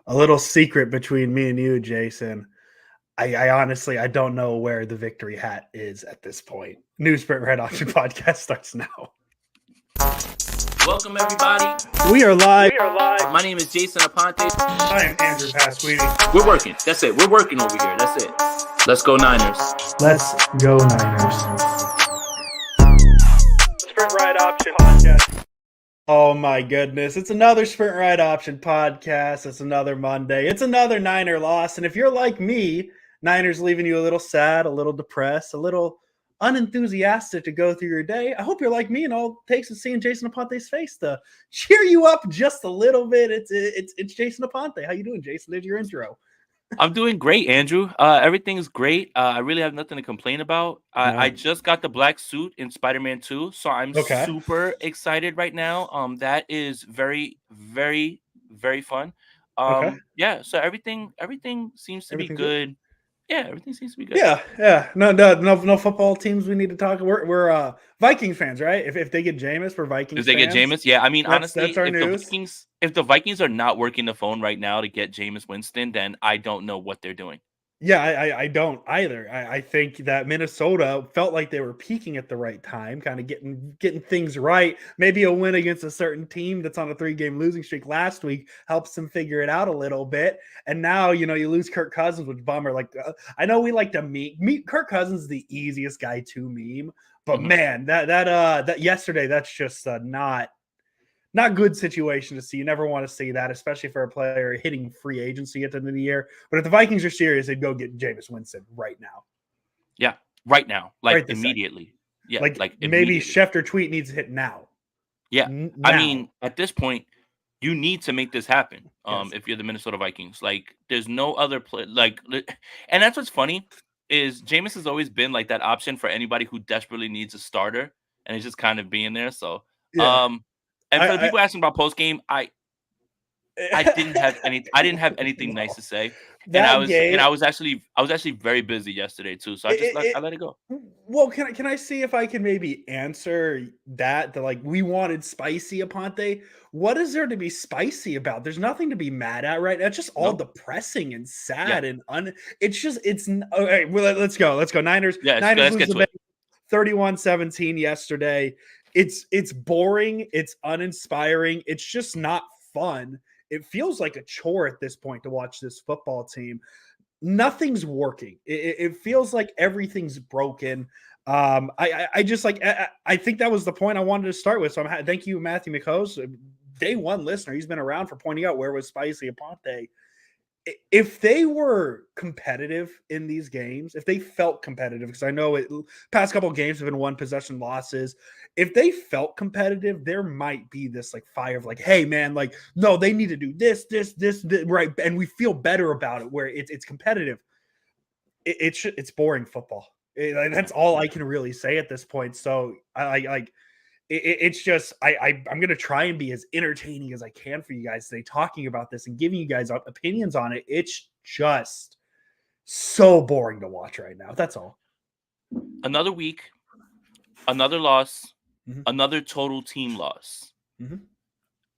A little secret between me and you, Jason. I honestly I don't know where the victory hat is at this point. Newsprint Red Auction podcast starts now. Welcome everybody. We are live. My name is Jason Aponte. I am Andrew Pasquini. We're working. That's it. We're working over here. That's it. Let's go Niners. Let's go Niners. Sprint Ride Option podcast. Oh my goodness. It's another Sprint Ride Option podcast. It's another Monday. It's another Niner loss. And if you're like me, Niners leaving you a little sad, a little depressed, a little unenthusiastic to go through your day. I hope you're like me and all it takes is seeing Jason Aponte's face to cheer you up just a little bit. It's Jason Aponte. How you doing, Jason? There's your intro. I'm doing great, Andrew. Everything's great. I really have nothing to complain about. I just got the black suit in Spider-Man 2, so I'm super excited right now. That is very, very, very fun. Yeah. So everything seems to be good. Yeah, everything seems to be good. Yeah. No football teams we need to talk. We're Viking fans, right? If they get Jameis, we're Vikings. If they get Jameis, yeah. I mean, honestly, that's our news. If the Vikings are not working the phone right now to get Jameis Winston, then I don't know what they're doing. Yeah, I don't either. I think that Minnesota felt like they were peaking at the right time, kind of getting things right. Maybe a win against a certain team that's on a 3-game losing streak last week helps them figure it out a little bit. And now, you lose Kirk Cousins, which bummer. Like I know we like to meet Kirk Cousins is the easiest guy to meme, but man, that yesterday, that's just not good situation to see. You never want to see that, especially for a player hitting free agency at the end of the year. But if the Vikings are serious, they'd go get Jameis Winston right now. Yeah, right now. Like immediately. Yeah, like maybe Schefter tweet needs to hit now. Yeah. Now. I mean, at this point, you need to make this happen. If you're the Minnesota Vikings. Like, there's no other play. And that's what's funny is Jameis has always been like that option for anybody who desperately needs a starter, and it's just kind of being there. So and for the people asking about post game, I didn't have anything nice to say, and I was actually very busy yesterday too, so I let it go. Well, can I see if I can maybe answer that? We wanted spicy Aponte. What is there to be spicy about? There's nothing to be mad at, right? It's just all depressing and sad and it's okay. Well, let's go. Niners. Yeah, Niners let's get to it. 31-17 yesterday. It's boring. It's uninspiring. It's just not fun. It feels like a chore at this point to watch this football team. Nothing's working. It feels like everything's broken. I just I think that was the point I wanted to start with. So thank you, Matthew McHose, day one listener. He's been around for pointing out where was Spicy Aponte. If they were competitive in these games, if they felt competitive, because I know past couple of games have been one possession losses. If they felt competitive, there might be this fire of hey man, no, they need to do this, right, and we feel better about it where it's competitive. It's boring football. That's all I can really say at this point. So it's just I'm going to try and be as entertaining as I can for you guys today, talking about this and giving you guys opinions on it. It's just so boring to watch right now. That's all. Another week, another loss, another total team loss.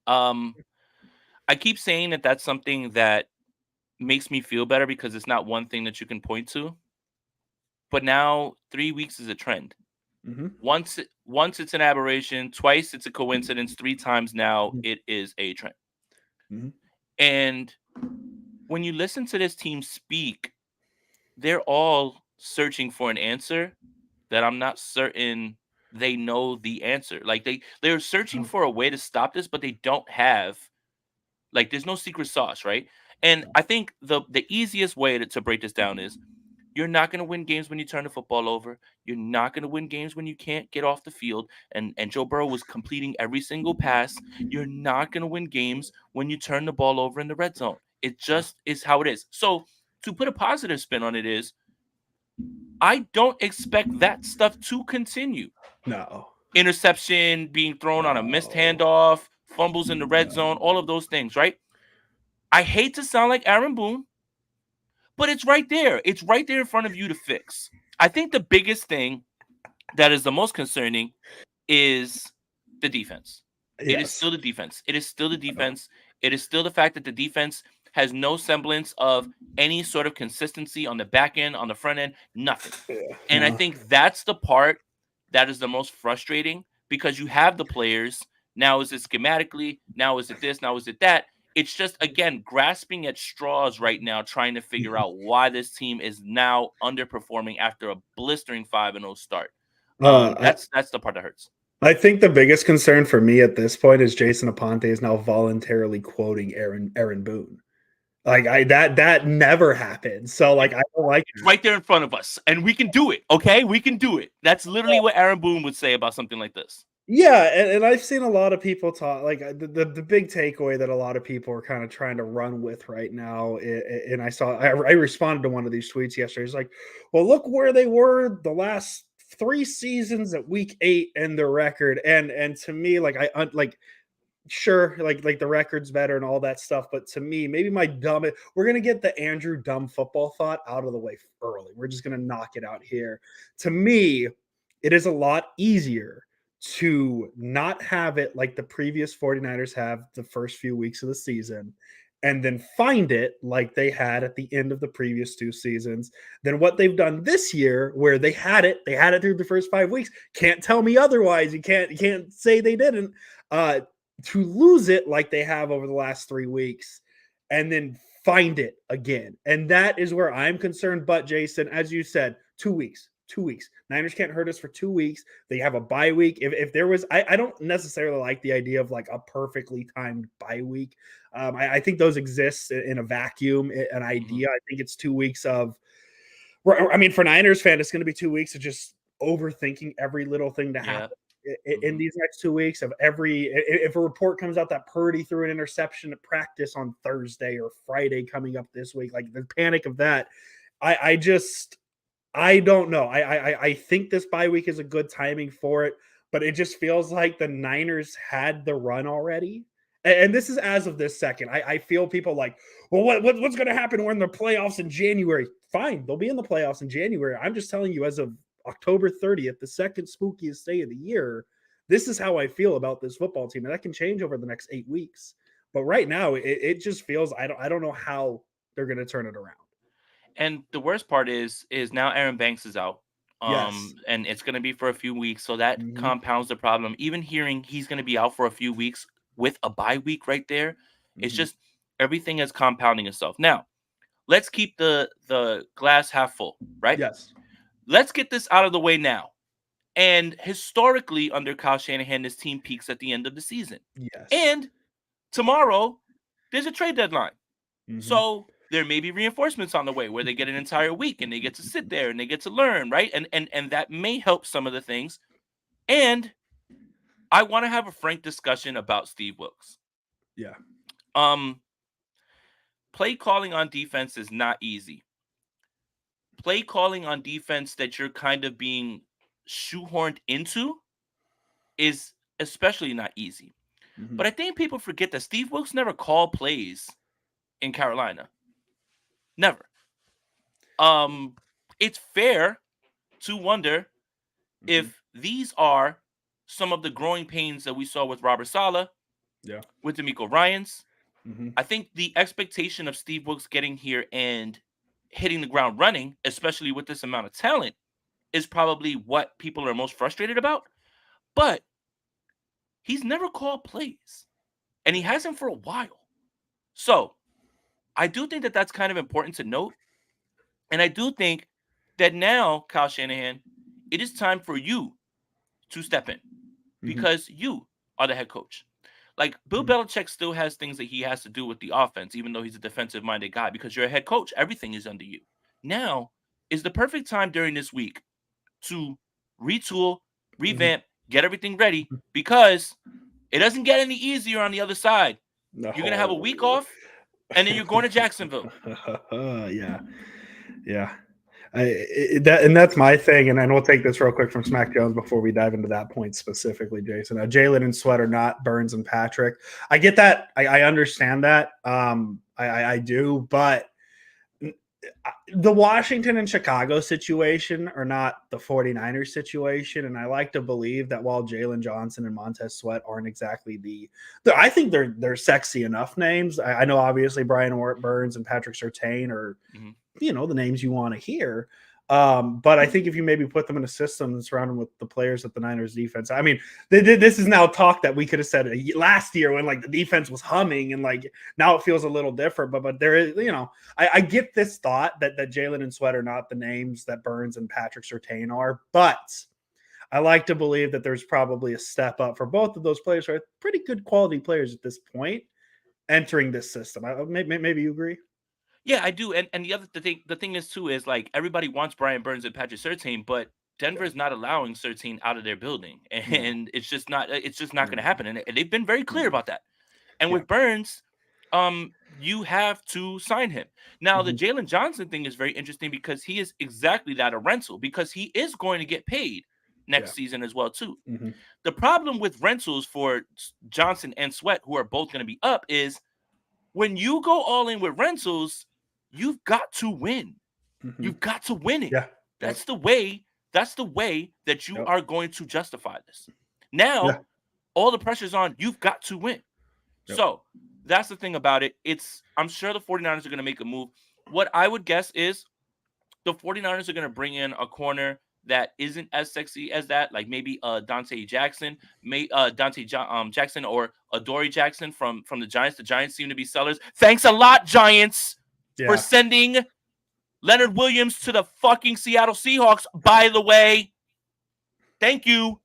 I keep saying that that's something that makes me feel better because it's not one thing that you can point to. But now 3 weeks is a trend. Once it's an aberration, twice it's a coincidence, 3 times now it is a trend. And when you listen to this team speak, they're all searching for an answer that I'm not certain they know the answer. They're searching for a way to stop this, but they don't have there's no secret sauce, right? And I think the easiest way to break this down is you're not going to win games when you turn the football over. You're not going to win games when you can't get off the field. And Joe Burrow was completing every single pass. You're not going to win games when you turn the ball over in the red zone. It just is how it is. So to put a positive spin on it is, I don't expect that stuff to continue. No. Interception being thrown on a missed handoff, fumbles in the red zone, all of those things, right? I hate to sound like Aaron Boone, but it's right there. It's right there in front of you to fix. I think the biggest thing that is the most concerning is the defense. Yes. It is still the defense. It is still the defense. It is still the fact that the defense has no semblance of any sort of consistency on the back end, on the front end, nothing. And I think that's the part that is the most frustrating, because you have the players. Now is it schematically? Now is it this? Now is it that? It's just, again, grasping at straws right now, trying to figure out why this team is now underperforming after a blistering 5-0 start. That's the part that hurts. I think the biggest concern for me at this point is Jason Aponte is now voluntarily quoting Aaron Boone. Like that never happened. So like I don't like it. Right there in front of us, and we can do it. Okay, we can do it. That's literally what Aaron Boone would say about something like this. Yeah, and I've seen a lot of people talk like the big takeaway that a lot of people are kind of trying to run with right now. And I responded to one of these tweets yesterday. It's like, well, look where they were the last 3 seasons at week 8 and their record. And to me, like sure, like the record's better and all that stuff, but to me, maybe we're gonna get the Andrew dumb football thought out of the way early. We're just gonna knock it out here. To me, it is a lot easier to not have it like the previous 49ers have the first few weeks of the season, and then find it like they had at the end of the previous 2 seasons, than what they've done this year, where they had it through the first 5 weeks. Can't tell me otherwise. You can't say they didn't. To lose it like they have over the last 3 weeks and then find it again. And that is where I'm concerned. But Jason, as you said, 2 weeks. Niners can't hurt us for 2 weeks. They have a bye week. If there was, I don't necessarily like the idea of like a perfectly timed bye week. I think those exist in a vacuum, an idea. I think it's 2 weeks of, I mean, for Niners fan, it's going to be 2 weeks of just overthinking every little thing to happen in these next 2 weeks. If a report comes out that Purdy threw an interception at practice on Thursday or Friday coming up this week, like the panic of that, I don't know. I think this bye week is a good timing for it, but it just feels like the Niners had the run already. And this is as of this second. I feel people like, well, what's going to happen when the playoffs in January? Fine, they'll be in the playoffs in January. I'm just telling you, as of October 30th, the second spookiest day of the year, this is how I feel about this football team. And that can change over the next 8 weeks. But right now, it just feels, I don't know how they're going to turn it around. And the worst part is now Aaron Banks is out. Yes. And it's going to be for a few weeks. So that compounds the problem. Even hearing he's going to be out for a few weeks with a bye week right there, it's just everything is compounding itself. Now, let's keep the glass half full, right? Yes. Let's get this out of the way now. And historically, under Kyle Shanahan, this team peaks at the end of the season. Yes. And tomorrow, there's a trade deadline. So there may be reinforcements on the way where they get an entire week and they get to sit there and they get to learn, right? And that may help some of the things. And I want to have a frank discussion about Steve Wilks. Yeah. Play calling on defense is not easy. Play calling on defense that you're kind of being shoehorned into is especially not easy. But I think people forget that Steve Wilks never called plays in Carolina. Never. It's fair to wonder if these are some of the growing pains that we saw with Robert Saleh, with DeMeco Ryans. I think the expectation of Steve Wilks getting here and hitting the ground running, especially with this amount of talent, is probably what people are most frustrated about. But he's never called plays, and he hasn't for a while. So I do think that that's kind of important to note. And I do think that now, Kyle Shanahan, it is time for you to step in because you are the head coach. Like Bill Belichick still has things that he has to do with the offense, even though he's a defensive-minded guy, because you're a head coach. Everything is under you. Now is the perfect time during this week to retool, revamp, get everything ready, because it doesn't get any easier on the other side. No. You're going to have a week off, and then you're going to Jacksonville. Yeah. That's my thing, and we'll take this real quick from Smack Jones before we dive into that point specifically, Jason. Jalen and Sweat are not Burns and Patrick. I get that. I understand that. I do, but the Washington and Chicago situation are not the 49ers situation. And I like to believe that while Jalen Johnson and Montez Sweat aren't exactly I think they're sexy enough names. I know obviously Brian Burns and Patrick Surtain are, the names you want to hear. But I think if you maybe put them in a system and surround them with the players at the Niners defense, I mean, this is now talk that we could have said last year when like the defense was humming, and like now it feels a little different. But there is, I get this thought that Jalen and Sweat are not the names that Burns and Patrick Surtain are, but I like to believe that there's probably a step up for both of those players who are pretty good quality players at this point entering this system. Maybe you agree. Yeah, I do. And the thing is too is like everybody wants Brian Burns and Patrick Surtain, but Denver is not allowing Surtain out of their building, and it's just not going to happen. And they've been very clear about that. And with Burns, you have to sign him. Now the Jalen Johnson thing is very interesting because he is exactly that, a rental, because he is going to get paid next season as well too. The problem with rentals for Johnson and Sweat, who are both going to be up, is when you go all in with rentals, you've got to win. You've got to win it. Yeah. That's the way that you are going to justify this. Now, all the pressure's on. You've got to win. So that's the thing about it. I'm sure the 49ers are going to make a move. What I would guess is the 49ers are going to bring in a corner that isn't as sexy as that, like maybe Dante Jackson, Jackson or Adoree Jackson from the Giants. The Giants seem to be sellers. Thanks a lot, Giants, for sending Leonard Williams to the fucking Seattle Seahawks, by the way. Thank you.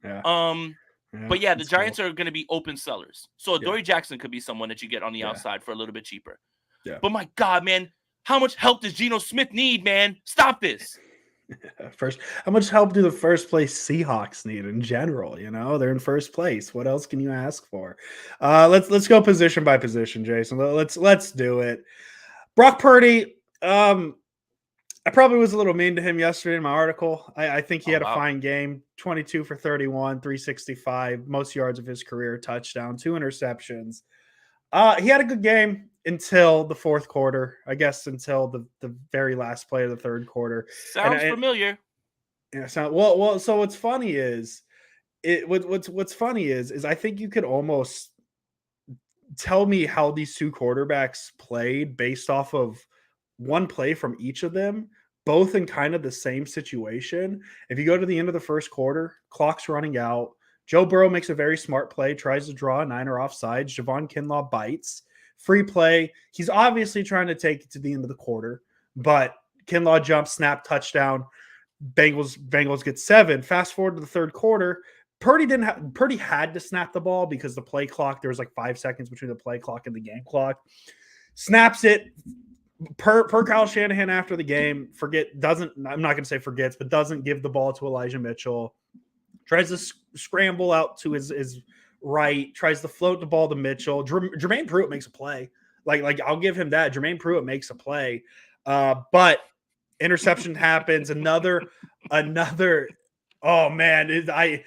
But yeah, the Giants are going to be open sellers. So Adoree Jackson could be someone that you get on the outside for a little bit cheaper. But my God, man, how much help does Geno Smith need, man? Stop this. First, how much help do the first place Seahawks need in general? They're in first place. What else can you ask for? Let's go position by position, Jason. Let's do it. Brock Purdy. I probably was a little mean to him yesterday in my article. I think he had a fine game. 22 for 31, 365, most yards of his career, touchdown, 2 interceptions. He had a good game until the fourth quarter, I guess, until the very last play of the third quarter. Sounds familiar. Yeah. Well. So what's funny is, what's funny is I think you could almost tell me how these two quarterbacks played based off of one play from each of them, both in kind of the same situation. If you go to the end of the first quarter, clock's running out. Joe Burrow makes a very smart play, tries to draw a Niner offsides. Javon Kinlaw bites. Free play. He's obviously trying to take it to the end of the quarter, but Kinlaw jumps, snap, touchdown. Bengals get 7. Fast forward to the third quarter. Purdy had to snap the ball because the play clock, there was like 5 seconds between the play clock and the game clock. Snaps it. Per Kyle Shanahan after the game, I'm not going to say forgets, but doesn't give the ball to Elijah Mitchell. Tries to scramble out to his right, tries to float the ball to Mitchell. Jermaine Pruitt makes a play. Like I'll give him that. Jermaine Pruitt makes a play. But interception happens. Another. Oh man, I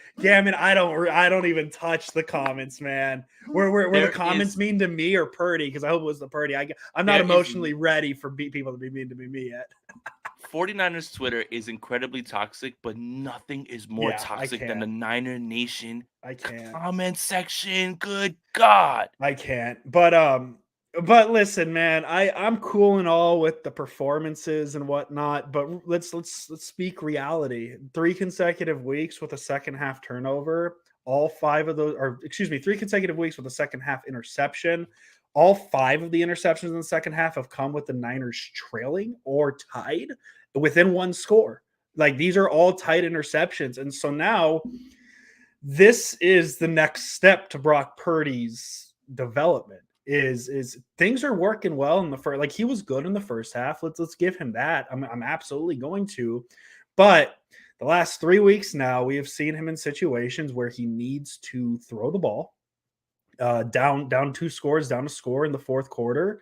don't even touch the comments, man. Were the comments mean to me or Purdy? Because I hope it was the Purdy. I'm not emotionally ready for people to be mean to me yet. 49ers Twitter is incredibly toxic, but nothing is more toxic than the Niner Nation comment section. Good God. I can't. But listen, man, I'm cool and all with the performances and whatnot, but let's speak reality. 3 consecutive weeks with a second half turnover. All 5 of those, 3 consecutive weeks with a second half interception. All 5 of the interceptions in the second half have come with the Niners trailing or tied within 1 score. Like, these are all tight interceptions. And so now this is the next step to Brock Purdy's development. Is things are working well in the first, like he was good in the first half. Let's give him that. I'm absolutely going to. But the last 3 weeks now, we have seen him in situations where he needs to throw the ball. Down 2 scores, down a score in the fourth quarter.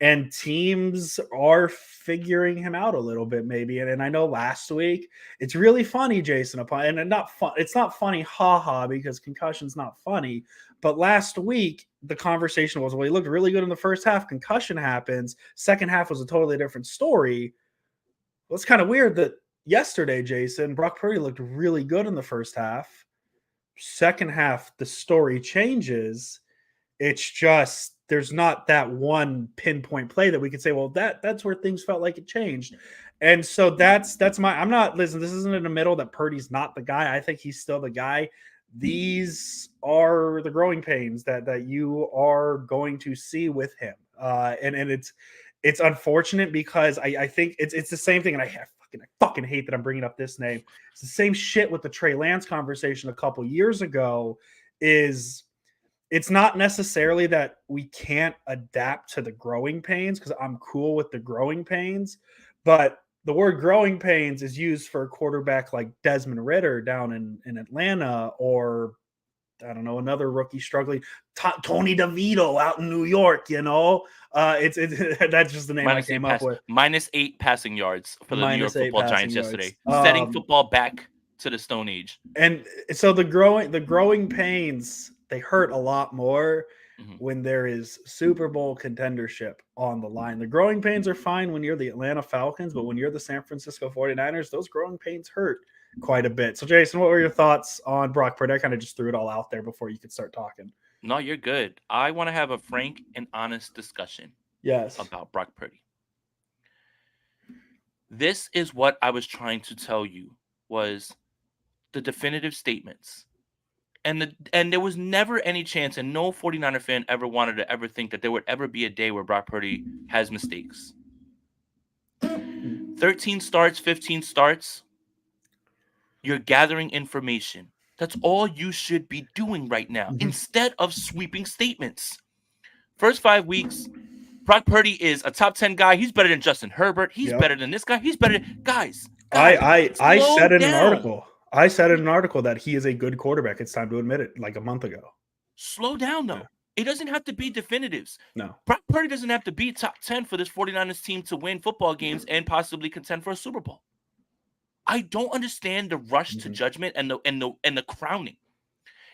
And teams are figuring him out a little bit, maybe. And I know last week, it's really funny, Jason, and not fun. It's not funny, haha, because concussion's not funny. But last week, the conversation was, well, he looked really good in the first half. Concussion happens. Second half was a totally different story. Well, it's kind of weird that yesterday, Jason, Brock Purdy looked really good in the first half. Second half, the story changes. It's just there's not that one pinpoint play that we could say, well, that's where things felt like it changed. And so that's I'm not, listen, this isn't in the middle that Purdy's not the guy. I think he's still the guy. These are the growing pains that you are going to see with him. And it's unfortunate because I think it's the same thing. And I fucking hate that I'm bringing up this name. It's the same shit with the Trey Lance conversation a couple years ago. It's not necessarily that we can't adapt to the growing pains, because I'm cool with the growing pains, but the word growing pains is used for a quarterback like Desmond Ridder down in Atlanta, or I don't know, another rookie struggling, Tony DeVito out in New York, it's that's just the name I came up with. -8 passing yards for the New York Football Giants yesterday, setting football back to the Stone Age. And so the growing pains, they hurt a lot more when there is Super Bowl contendership on the line. The growing pains are fine when you're the Atlanta Falcons, but when you're the San Francisco 49ers, those growing pains hurt quite a bit. So, Jason, what were your thoughts on Brock Purdy? I kind of just threw it all out there before you could start talking. No, you're good. I want to have a frank and honest discussion about Brock Purdy. This is what I was trying to tell you, was the definitive statements. And there was never any chance, and no 49er fan ever wanted to ever think that there would ever be a day where Brock Purdy has mistakes. 13 starts, 15 starts. You're gathering information. That's all you should be doing right now, instead of sweeping statements. First 5 weeks, Brock Purdy is a top 10 guy. He's better than Justin Herbert. He's better than this guy. He's better than guys. I said in an article. I said in an article that he is a good quarterback. It's time to admit it, like a month ago. Slow down, though. Yeah. It doesn't have to be definitives. No. Brock Purdy doesn't have to be top 10 for this 49ers team to win football games and possibly contend for a Super Bowl. I don't understand the rush to judgment and the crowning.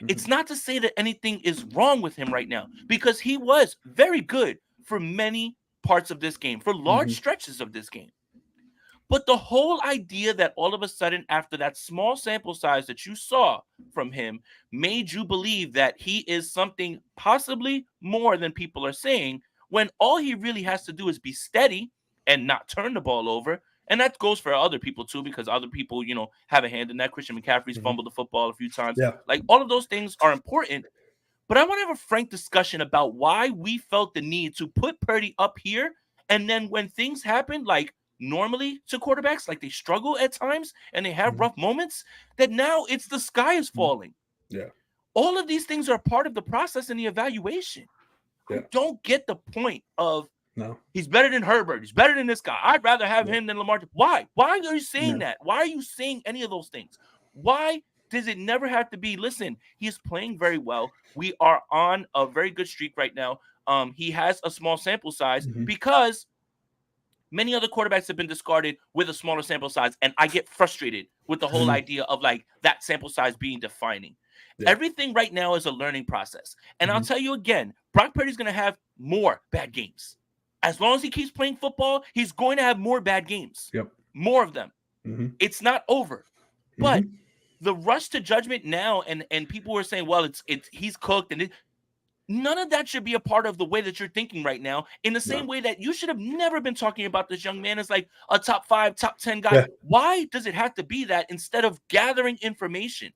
It's not to say that anything is wrong with him right now, because he was very good for many parts of this game, for large stretches of this game. But the whole idea that all of a sudden, after that small sample size that you saw from him, made you believe that he is something possibly more than people are saying, when all he really has to do is be steady and not turn the ball over. And that goes for other people too, because other people, have a hand in that. Christian McCaffrey's fumbled the football a few times. Yeah. Like, all of those things are important. But I want to have a frank discussion about why we felt the need to put Purdy up here. And then when things happen, like normally to quarterbacks, like they struggle at times and they have rough moments, that now it's the sky is falling. Yeah. All of these things are part of the process and the evaluation. Yeah. I don't get the point of, no, he's better than Herbert. He's better than this guy. I'd rather have him than Lamar. Why? Why are you saying that? Why are you saying any of those things? Why does it never have to be, listen, he is playing very well. We are on a very good streak right now. He has a small sample size because many other quarterbacks have been discarded with a smaller sample size. And I get frustrated with the whole idea of like that sample size being defining. Yeah. Everything right now is a learning process. And I'll tell you again, Brock Purdy's going to have more bad games. As long as he keeps playing football, he's going to have more bad games. Yep. More of them. It's not over. But the rush to judgment now, and people were saying, well, it's he's cooked, and none of that should be a part of the way that you're thinking right now. In the same way that you should have never been talking about this young man as like a top 5, top 10 guy. Yeah. Why does it have to be that instead of gathering information?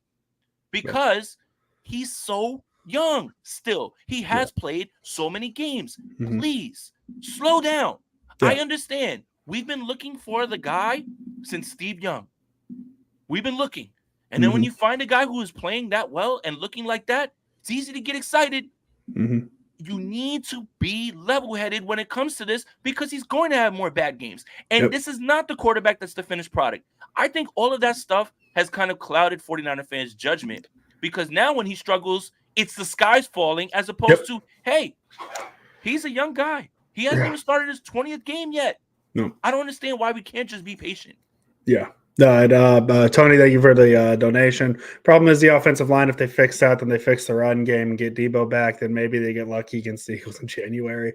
Because he's so young still. He has played so many games. Please slow down. Yeah. I understand. We've been looking for the guy since Steve Young. We've been looking. And then when you find a guy who is playing that well and looking like that, it's easy to get excited. You need to be level-headed when it comes to this, because he's going to have more bad games. And this is not the quarterback that's the finished product. I think all of that stuff has kind of clouded 49er fans' judgment, because now when he struggles, it's the sky's falling, as opposed to, hey, he's a young guy. He hasn't even started his 20th game yet. No. I don't understand why we can't just be patient. Yeah. Tony, thank you for the donation. Problem is the offensive line. If they fix that, then they fix the run game and get Debo back. Then maybe they get lucky against the Eagles in January.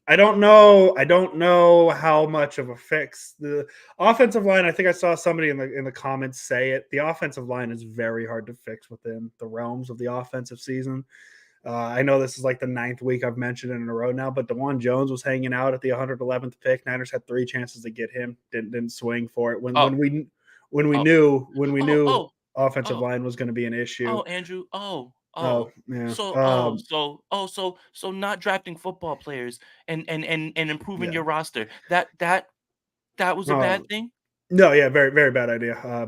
I don't know. I don't know how much of a fix the offensive line. I think I saw somebody in the comments say it. The offensive line is very hard to fix within the realms of the offensive season. I know this is like the 9th week I've mentioned it in a row now, but DeJuan Jones was hanging out at the 111th pick. Niners had 3 chances to get him, didn't swing for it. When Oh, we oh, knew oh, offensive oh, line was going to be an issue. Andrew. Oh yeah, So not drafting football players and improving yeah. your roster. That was a bad thing. No, yeah, very very bad idea.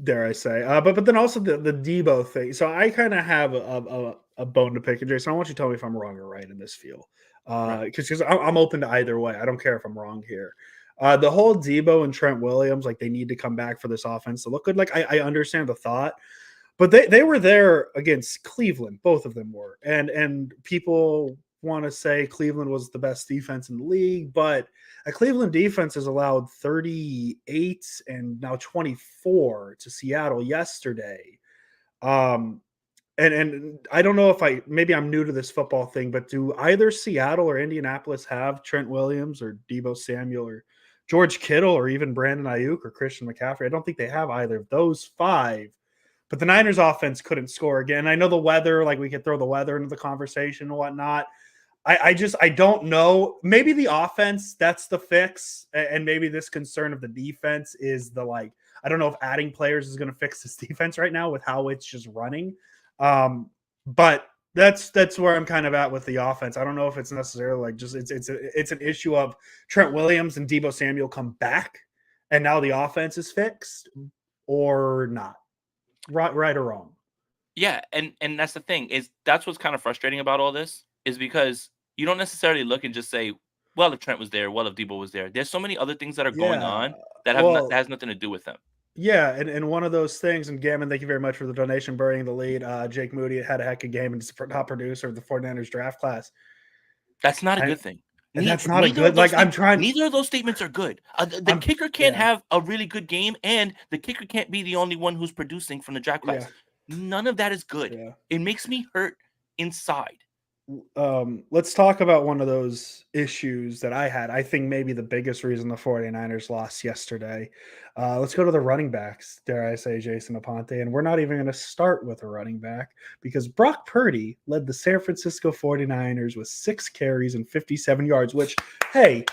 Dare I say? But then also the Debo thing. So I kind of have a bone to pick. And Jason, I want you to tell me if I'm wrong or right in this feel, Right. because I'm open to either way. I don't care if I'm wrong here. The whole Debo and Trent Williams, like they need to come back for this offense to look good. Like I understand the thought, but they were there against Cleveland. Both of them were, and people want to say Cleveland was the best defense in the league, but a Cleveland defense has allowed 38 and now 24 to Seattle yesterday. Um, and I don't know if maybe I'm new to this football thing, but do either Seattle or Indianapolis have Trent Williams or Debo Samuel or George Kittle or even Brandon Ayuk or Christian McCaffrey? I don't think they have either of those 5. But the Niners offense couldn't score again. I know the weather, like we could throw the weather into the conversation and whatnot. I don't know. Maybe the offense, that's the fix. And maybe this concern of the defense is I don't know if adding players is going to fix this defense right now with how it's just running. But that's where I'm kind of at with the offense. I don't know if it's necessarily like just it's an issue of Trent Williams and Debo Samuel come back and now the offense is fixed or not. Right or wrong. Yeah, and that's the thing is that's what's kind of frustrating about all this is because you don't necessarily look and just say, well, if Trent was there, well, if Debo was there. There's so many other things that are going Yeah. on that that Well, has nothing to do with them. yeah, and one of those things, and Gammon, thank you very much for the donation, burying the lead. Jake Moody had a heck of a game and is top producer of the 49ers draft class. That's not a good thing. That's not a good, like I'm trying. Neither of those statements are good. The kicker can't have a really good game, and the kicker can't be the only one who's producing from the draft class. Yeah. None of that is good. Yeah. It makes me hurt inside. Let's talk about one of those issues that I had. I think maybe the biggest reason the 49ers lost yesterday. Let's go to the running backs, dare I say, Jason Aponte. And we're not even going to start with a running back because Brock Purdy led the San Francisco 49ers with 6 carries and 57 yards, which, hey,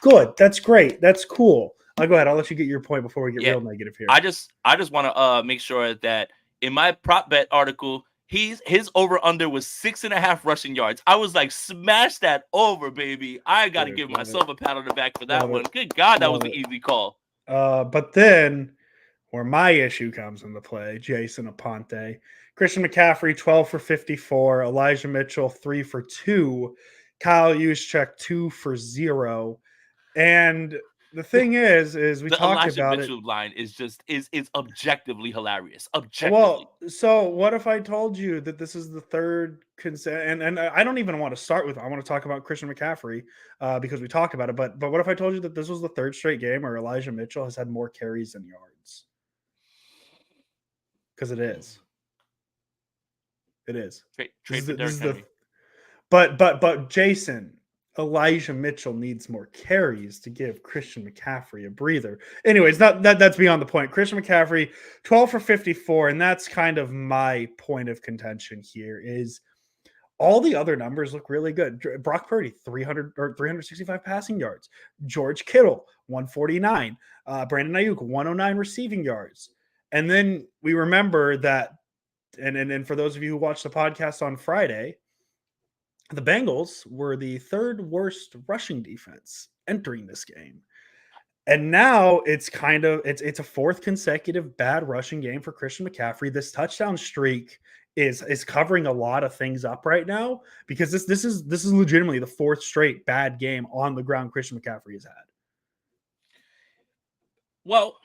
good. That's great. That's cool. I'll go ahead. I'll let you get your point before we get real negative here. I just want to make sure that in my prop bet article, his over under was 6.5 rushing yards. I was like, smash that over, baby. I got to give myself a pat on the back for that one. Good God, that was an easy call. But then where my issue comes into play, Jason Aponte, Christian McCaffrey, 12 for 54, Elijah Mitchell, 3 for 2, Kyle Juszczyk, 2 for 0. And the thing is we the talked Elijah about Mitchell line is just is objectively hilarious. Well, so what if I told you that this is the third and I don't even want to start with. I want to talk about Christian McCaffrey because we talked about it. But what if I told you that this was the third straight game where Elijah Mitchell has had more carries than yards? Because it is. It is. Trade for Derrick Henry. But Jason, Elijah Mitchell needs more carries to give Christian McCaffrey a breather. Anyways, that's beyond the point. Christian McCaffrey, 12 for 54, and that's kind of my point of contention here is all the other numbers look really good. Brock Purdy, 300 or 365 passing yards. George Kittle, 149. Brandon Ayuk, 109 receiving yards. And then we remember that, and for those of you who watched the podcast on Friday, the Bengals were the 3rd worst rushing defense entering this game. And now it's kind of it's a 4th consecutive bad rushing game for Christian McCaffrey. This touchdown streak is covering a lot of things up right now because this is legitimately the 4th straight bad game on the ground Christian McCaffrey has had. Well,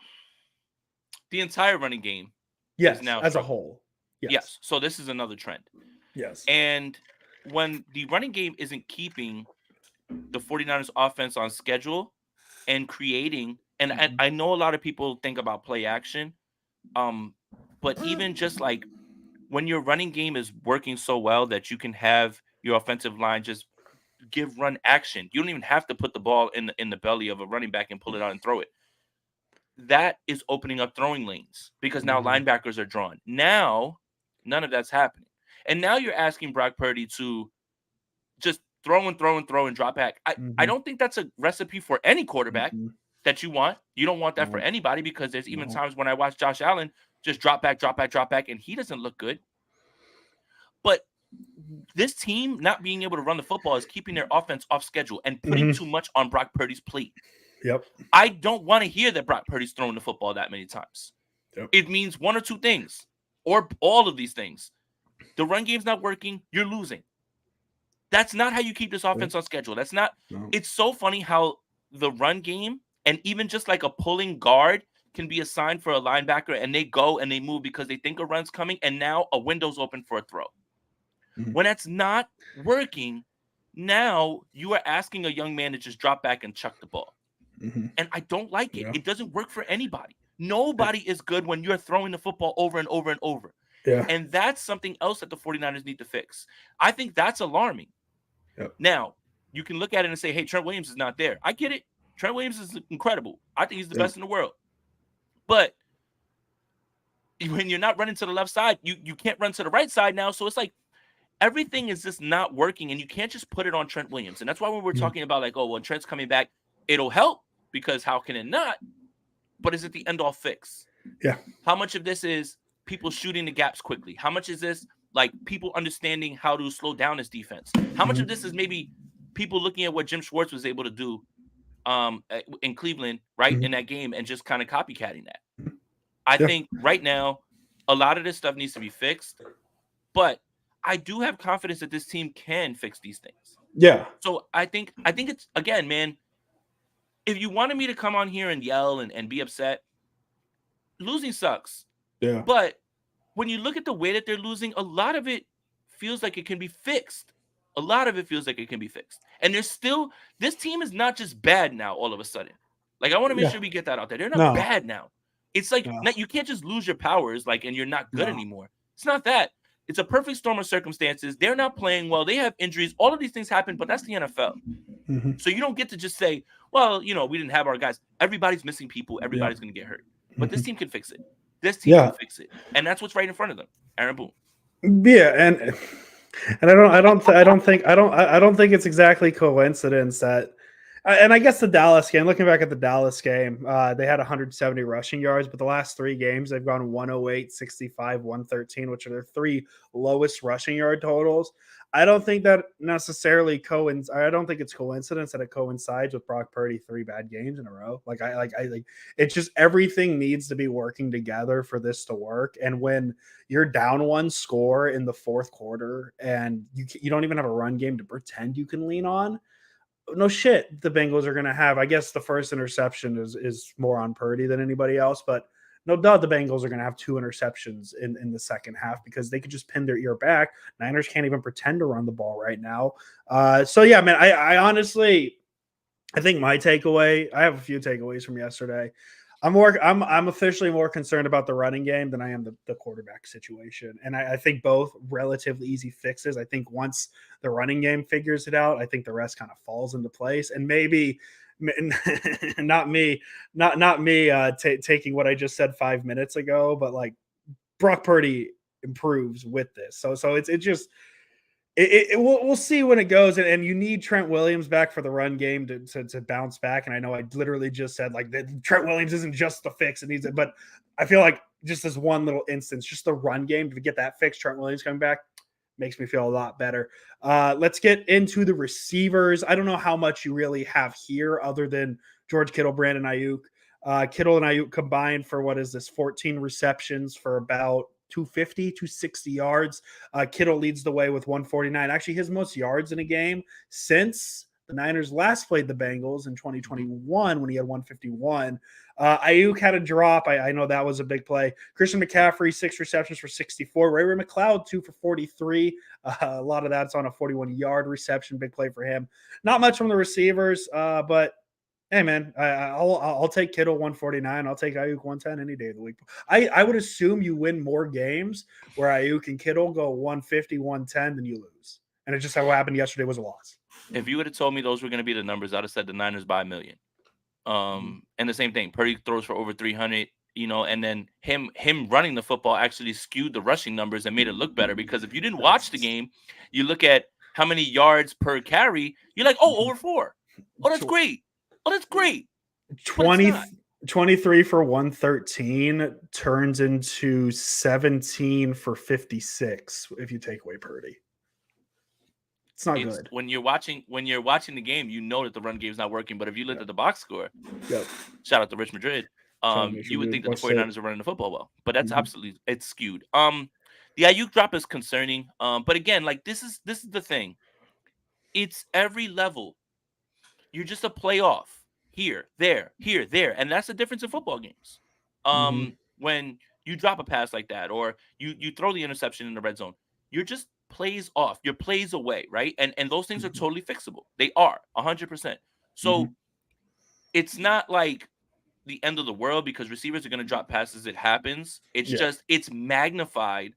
the entire running game is now as a whole. Yes. So this is another trend. Yes. And when the running game isn't keeping the 49ers offense on schedule and creating And I know a lot of people think about play action, but even just like when your running game is working so well that you can have your offensive line just give run action. You don't even have to put the ball in the belly of a running back and pull it out and throw it. That is opening up throwing lanes because now linebackers are drawn. Now, none of that's happening. And now you're asking Brock Purdy to just throw and throw and throw and drop back. I don't think that's a recipe for any quarterback that you want. You don't want that for anybody because there's even times when I watch Josh Allen just drop back, and he doesn't look good. But this team not being able to run the football is keeping their offense off schedule and putting too much on Brock Purdy's plate. Yep. I don't want to hear that Brock Purdy's throwing the football that many times. Yep. It means one or two things, or all of these things. The run game's not working. You're losing. That's not how you keep this offense on schedule. That's not. No. It's so funny how the run game and even just like a pulling guard can be assigned for a linebacker, and they go and they move because they think a run's coming, and now a window's open for a throw. When that's not working, now you are asking a young man to just drop back and chuck the ball. And I don't like it. Yeah. It doesn't work for anybody. Nobody is good when you're throwing the football over and over and over. Yeah. And that's something else that the 49ers need to fix. I think that's alarming. Yep. Now, you can look at it and say, hey, Trent Williams is not there. I get it. Trent Williams is incredible. I think he's the best in the world. But when you're not running to the left side, you can't run to the right side now. So it's like everything is just not working, and you can't just put it on Trent Williams. And that's why when we're talking about like, oh, when Trent's coming back, it'll help because how can it not? But is it the end-all fix? Yeah. How much of this is people shooting the gaps quickly? How much is this like people understanding how to slow down his defense? How much of this is maybe people looking at what Jim Schwartz was able to do in Cleveland, right, in that game and just kind of copycatting that? I think right now a lot of this stuff needs to be fixed, but I do have confidence that this team can fix these things. Yeah. So I think it's, again, man, if you wanted me to come on here and yell and be upset, losing sucks. Yeah. But when you look at the way that they're losing, a lot of it feels like it can be fixed. A lot of it feels like it can be fixed. And there's still, this team is not just bad now all of a sudden. Like, I want to make sure we get that out there. They're not bad now. It's like, you can't just lose your powers, like, and you're not good anymore. It's not that. It's a perfect storm of circumstances. They're not playing well. They have injuries. All of these things happen, but that's the NFL. So you don't get to just say, well, you know, we didn't have our guys. Everybody's missing people. Everybody's going to get hurt. But this team can fix it. This team can fix it. And that's what's right in front of them. Aaron Boone. Yeah, and I don't think it's exactly coincidence that and I guess the Dallas game, looking back at the Dallas game, they had 170 rushing yards, but the last three games they've gone 108, 65, 113, which are their three lowest rushing yard totals. I don't think that necessarily I don't think it's coincidence that it coincides with Brock Purdy 3 bad games in a row. Like it's just everything needs to be working together for this to work. And when you're down 1 score in the fourth quarter and you don't even have a run game to pretend you can lean on, no shit, the Bengals are going to have, I guess the first interception is more on Purdy than anybody else, but no doubt the Bengals are going to have 2 interceptions in the second half because they could just pin their ear back. Niners can't even pretend to run the ball right now. So yeah, man, I honestly, I think my takeaway, I have a few takeaways from yesterday. I'm officially more concerned about the running game than I am the quarterback situation. And I think both relatively easy fixes. I think once the running game figures it out, I think the rest kind of falls into place. And maybe not me taking what I just said 5 minutes ago, but like Brock Purdy improves with this. So we'll see when it goes, and you need Trent Williams back for the run game to bounce back. And I know I literally just said like that Trent Williams isn't just the fix; it needs it. But I feel like just this one little instance, just the run game to get that fixed, Trent Williams coming back makes me feel a lot better. Let's get into the receivers. I don't know how much you really have here, other than George Kittle, Brandon Ayuk. Kittle and Ayuk combined for 14 receptions for about 250, 260 yards. Kittle leads the way with 149. Actually, his most yards in a game since the Niners last played the Bengals in 2021 when he had 151. Ayuk had a drop. I know that was a big play. Christian McCaffrey, 6 receptions for 64. Ray McLeod, 2 for 43. A lot of that's on a 41-yard reception. Big play for him. Not much from the receivers, but Hey man, I'll take Kittle 149. I'll take Ayuk 110 any day of the week. I would assume you win more games where Ayuk and Kittle go 150, 110 than you lose, and it just how happened yesterday was a loss. If you would have told me those were going to be the numbers, I'd have said the Niners by a million. And the same thing, Purdy throws for over 300. And then him running the football actually skewed the rushing numbers and made it look better, because if you didn't watch the game, you look at how many yards per carry, you're like, oh, over 4. Oh, that's great. Oh, that's great. 23 for 113 turns into 17 for 56 if you take away Purdy. It's not good. When you're watching the game, you know that the run game is not working. But if you look at the box score, shout out to Rich Madrid, you would think that the 49ers are running the football well. But that's absolutely, it's skewed. The Ayuk drop is concerning. But again, like this is the thing. It's every level. You're just a playoff. Here, there, and that's the difference in football games. When you drop a pass like that, or you throw the interception in the red zone, you're just plays off. You're plays away, right? And those things are totally fixable. They are 100%. So it's not like the end of the world because receivers are going to drop passes. It happens. It's just it's magnified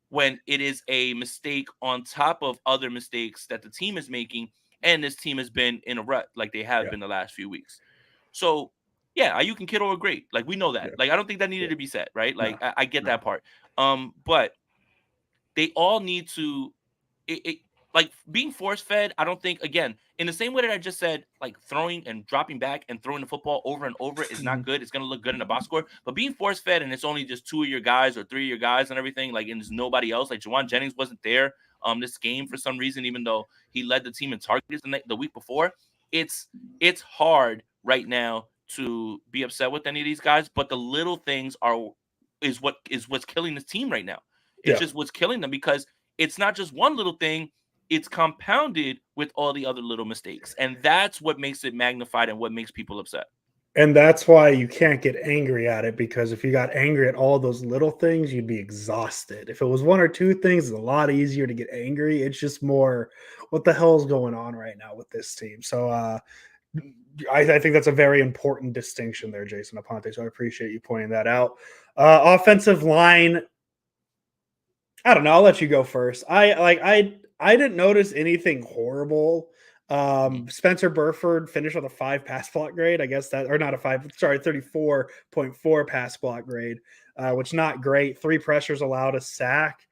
when it is a mistake on top of other mistakes that the team is making. And this team has been in a rut like they have been the last few weeks. So, Ayuk and Kittle are great. Like, we know that. Yeah. Like, I don't think that needed to be said, right? Like, I get that part. But they all need to like being force-fed. I don't think, again, in the same way that I just said, like throwing and dropping back and throwing the football over and over is not good. It's going to look good in the box score. But being force-fed and it's only just 2 of your guys or 3 of your guys and everything, like, and there's nobody else. Like, Juwan Jennings wasn't there this game for some reason, even though he led the team in targets the week before. It's hard right now to be upset with any of these guys, but the little things is what's killing this team right now. It's just what's killing them, because it's not just one little thing. It's compounded with all the other little mistakes. And that's what makes it magnified and what makes people upset. And that's why you can't get angry at it, because if you got angry at all those little things, you'd be exhausted. If it was 1 or 2 things, it's a lot easier to get angry. It's just more, what the hell is going on right now with this team? So I think that's a very important distinction there, Jason Aponte. So I appreciate you pointing that out. Offensive line, I don't know. I'll let you go first. I didn't notice anything horrible. Spencer Burford finished with a 5 pass block grade. I guess that, or not a 5, sorry, 34.4 pass block grade, which not great. 3 pressures allowed, a sack.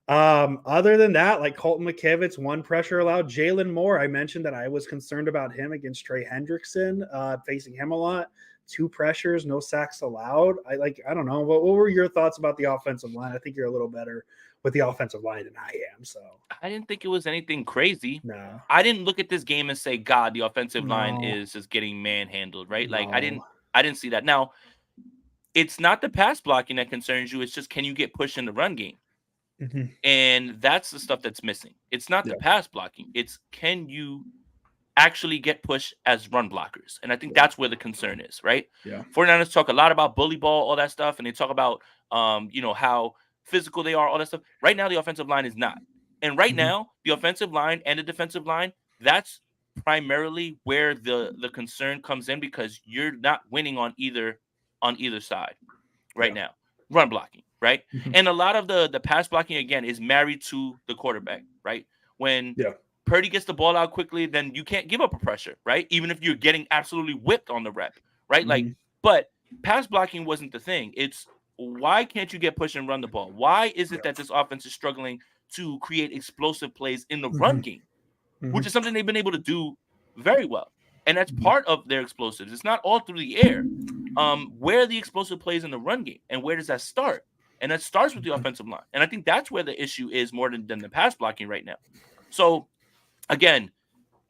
Other than that, like Colton McKivitz, 1 pressure allowed. Jalen Moore, I mentioned that I was concerned about him against Trey Hendrickson, facing him a lot. 2 pressures, no sacks allowed. I don't know. What were your thoughts about the offensive line? I think you're a little better with the offensive line than I am. So I didn't think it was anything crazy. No. I didn't look at this game and say, God, the offensive line is just getting manhandled, right? No. Like I didn't see that. Now, it's not the pass blocking that concerns you. It's just, can you get pushed in the run game? And that's the stuff that's missing. It's not the pass blocking. It's, can you actually get pushed as run blockers? And I think that's where the concern is, right? 49ers talk a lot about bully ball, all that stuff. And they talk about, how physical they are, all that stuff. Right now, the offensive line is not. And right now, the offensive line and the defensive line, that's primarily where the concern comes in, because you're not winning on either side right now. Run blocking, right? And a lot of the pass blocking, again, is married to the quarterback, right? When Purdy gets the ball out quickly, then you can't give up a pressure, right? Even if you're getting absolutely whipped on the rep, right? Like, but pass blocking wasn't the thing. It's, why can't you get pushed and run the ball? Why is it that this offense is struggling to create explosive plays in the run game, which is something they've been able to do very well? And that's part of their explosives. It's not all through the air. Where are the explosive plays in the run game, and where does that start? And that starts with the offensive line. And I think that's where the issue is more than the pass blocking right now. So, again,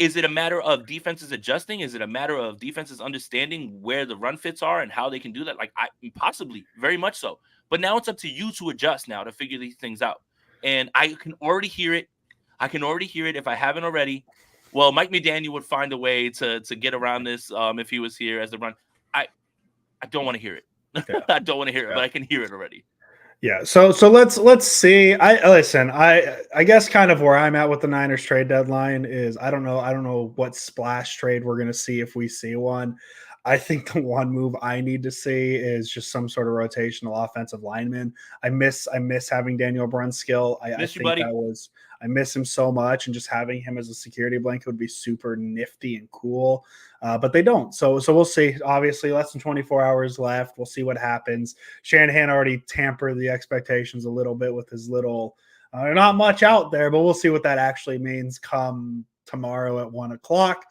is it a matter of defenses adjusting? Is it a matter of defenses understanding where the run fits are and how they can do that? Like, possibly, very much so. But now it's up to you to adjust now to figure these things out. And I can already hear it. If I haven't already. Well, Mike McDaniel would find a way to get around this if he was here as the run. I don't want to hear it. I don't want to hear it, but I can hear it already. Yeah, so let's see. I guess kind of where I'm at with the Niners trade deadline is I don't know what splash trade we're gonna see if we see one. I think the one move I need to see is just some sort of rotational offensive lineman. I miss having Daniel Brunskill. I Miss you, think buddy. I miss him so much, and just having him as a security blanket would be super nifty and cool. But they don't. So we'll see. Obviously, less than 24 hours left. We'll see what happens. Shanahan already tampered the expectations a little bit with his little, not much out there, but we'll see what that actually means come tomorrow at 1 o'clock.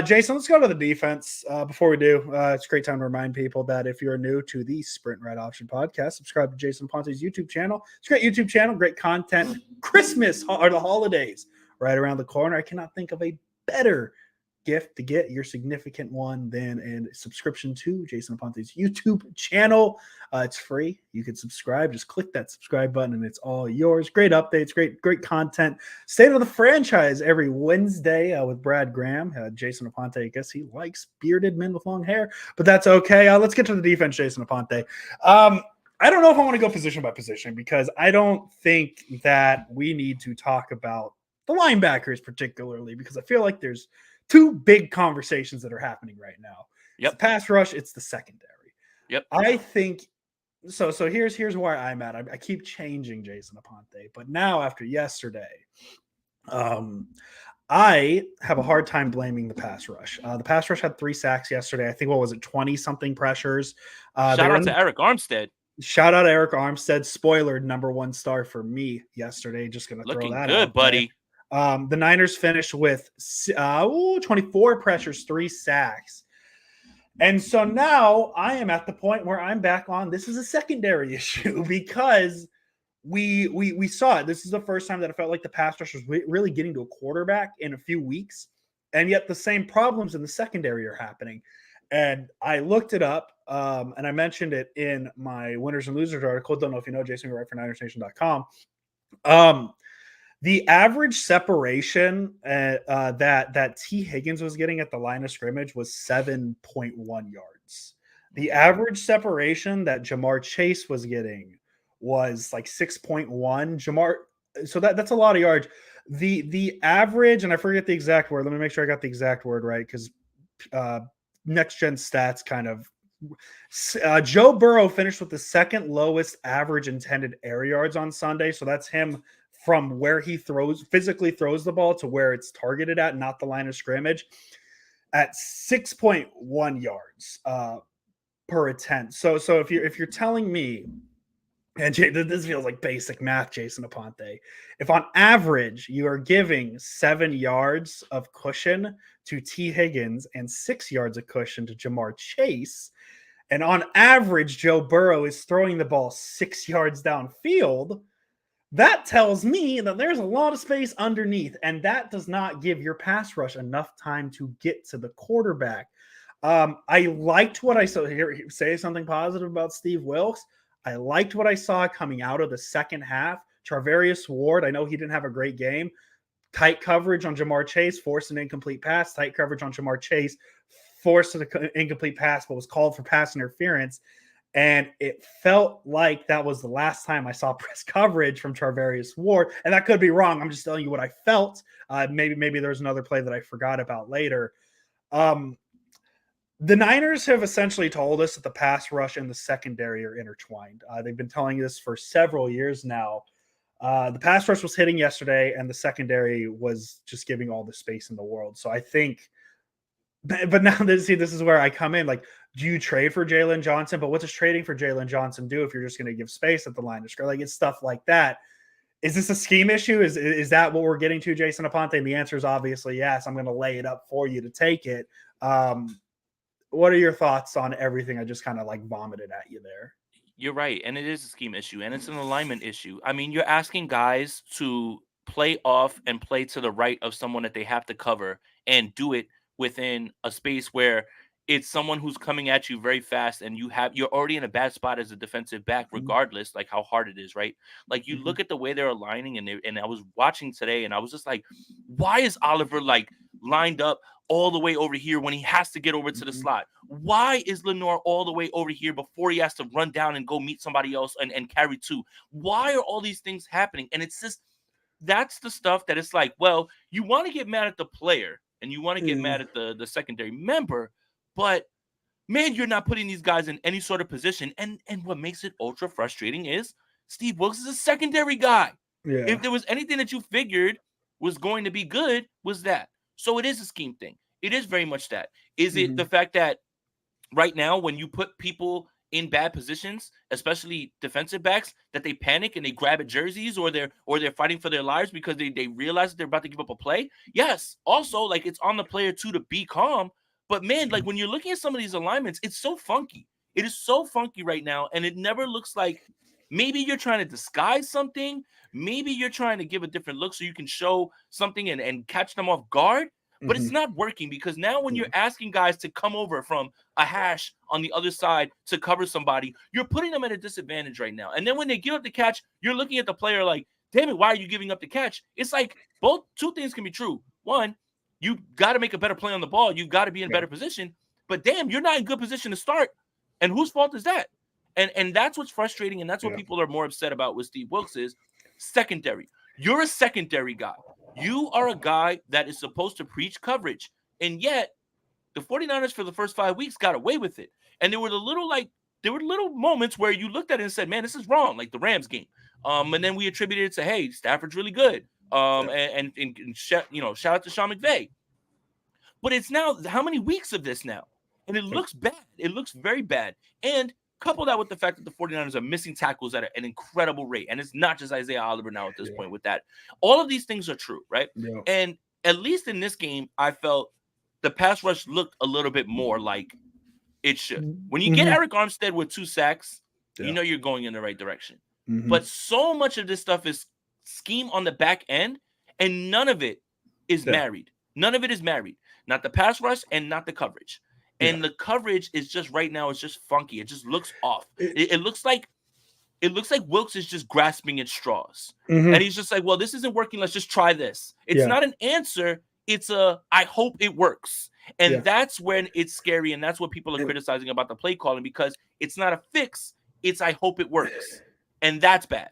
Jason, let's go to the defense. Before we do, it's a great time to remind people that if you're new to the Sprint Right Option podcast, subscribe to Jason Ponte's YouTube channel. It's a great YouTube channel, great content. Christmas or the holidays right around the corner. I cannot think of a better gift to get your significant one than a subscription to Jason Ponte's YouTube channel. It's free. You can subscribe. Just click that subscribe button and it's all yours. Great updates, great content. State of the franchise every Wednesday with Brad Graham. Jason Aponte, I guess he likes bearded men with long hair, but that's okay. Let's get to the defense, Jason Aponte. I don't know if I want to go position by position because I don't think that we need to talk about the linebackers particularly because I feel like there's two big conversations that are happening right now. It's the pass rush, it's the secondary. Yep. I think so. So here's where I'm at. I keep changing Jason Aponte, but now after yesterday, I have a hard time blaming the pass rush. The pass rush had 3 sacks yesterday. I think what was it, 20 something pressures. Shout out to Eric Armstead. Shout out to Eric Armstead. Spoiler, #1 star for me yesterday. Just gonna throw that good, out buddy. there. The Niners finished with 24 pressures, 3 sacks. And so now I am at the point where I'm back on this is a secondary issue because we saw it. This is the first time that I felt like the pass rush was really getting to a quarterback in a few weeks. And yet the same problems in the secondary are happening. And I looked it up and I mentioned it in my winners and losers article. Don't know if you know, Jason, we write for NinersNation.com. The average separation that T. Higgins was getting at the line of scrimmage was 7.1 yards. The average separation that Jamar Chase was getting was like 6.1. So that's a lot of yards. The average, and I forget the exact word. Let me make sure I got the exact word right because next gen stats kind of. Joe Burrow finished with the second lowest average intended air yards on Sunday. So that's him from where he physically throws the ball to where it's targeted at, not the line of scrimmage, at 6.1 yards per attempt. So if you're telling me, and this feels like basic math, Jason Aponte, if on average you are giving 7 yards of cushion to T. Higgins and 6 yards of cushion to Jamar Chase, and on average Joe Burrow is throwing the ball 6 yards downfield, that tells me that there's a lot of space underneath, and that does not give your pass rush enough time to get to the quarterback. I liked what I saw here. Say something positive about Steve Wilkes. I liked what I saw coming out of the second half. Charvarius Ward, I know he didn't have a great game. Tight coverage on Jamar Chase, forced an incomplete pass. Tight coverage on Jamar Chase, forced an incomplete pass, but was called for pass interference. And it felt like that was the last time I saw press coverage from Charvarius Ward. And that could be wrong. I'm just telling you what I felt. Maybe there's another play that I forgot about later. The Niners have essentially told us that the pass rush and the secondary are intertwined. They've been telling this for several years now. The pass rush was hitting yesterday, and the secondary was just giving all the space in the world. So I think but now this is where I come in. Like, do you trade for Jalen Johnson? But what does trading for Jalen Johnson do if you're just going to give space at the line of scrimmage? Like, it's stuff like that. Is this a scheme issue? Is that what we're getting to, Jason Aponte? And the answer is obviously yes. I'm going to lay it up for you to take it. What are your thoughts on everything I just kind of like vomited at you there? You're right, and it is a scheme issue, and it's an alignment issue. I mean, you're asking guys to play off and play to the right of someone that they have to cover and do it within a space where it's someone who's coming at you very fast and you're already in a bad spot as a defensive back regardless like how hard it is, right? Like you look at the way they're aligning and I was watching today and I was just like, why is Oliver like lined up all the way over here when he has to get over to the slot? Why is Lenoir all the way over here before he has to run down and go meet somebody else and carry two? Why are all these things happening? And it's just, that's the stuff that it's like, well, you want to get mad at the player and you want to get mad at the secondary member, but man, you're not putting these guys in any sort of position. And what makes it ultra frustrating is Steve Wilks is a secondary guy. Yeah. If there was anything that you figured was going to be good, was that. So it is a scheme thing. It is very much that. Is it the fact that right now, when you put people in bad positions, especially defensive backs, that they panic and they grab at jerseys, or they're fighting for their lives because they realize that they're about to give up a play? Yes. Also, like, it's on the player too to be calm. But man, like, when you're looking at some of these alignments, it's so funky. It is so funky right now, and it never looks like maybe you're trying to disguise something. Maybe you're trying to give a different look so you can show something and catch them off guard. But it's not working, because now when you're asking guys to come over from a hash on the other side to cover somebody, you're putting them at a disadvantage right now. And then when they give up the catch, you're looking at the player like, damn it, why are you giving up the catch? It's like two things can be true. One, you got to make a better play on the ball. You got to be in a better position. But damn, you're not in good position to start. And whose fault is that? And that's what's frustrating, and that's what people are more upset about with Steve Wilks is secondary. You're a secondary guy. You are a guy that is supposed to preach coverage. And yet, the 49ers for the first 5 weeks got away with it. And there were little moments where you looked at it and said, man, this is wrong, like the Rams game. And then we attributed it to, hey, Stafford's really good. And shout out to Sean McVay. But it's now, how many weeks of this now? And it looks bad. It looks very bad. And couple that with the fact that the 49ers are missing tackles at an incredible rate. And it's not just Isaiah Oliver now at this point with that. All of these things are true, right? Yeah. And at least in this game, I felt the pass rush looked a little bit more like it should. When you get Eric Armstead with 2 sacks, you know you're going in the right direction. But so much of this stuff is scheme on the back end, and none of it is married. None of it is married. Not the pass rush and not the coverage. And the coverage is just right now, it's just funky. It just looks off. It looks like Wilks is just grasping at straws. And he's just like, well, this isn't working. Let's just try this. It's not an answer. It's I hope it works. And that's when it's scary. And that's what people are criticizing about the play calling, because it's not a fix. It's I hope it works. And that's bad.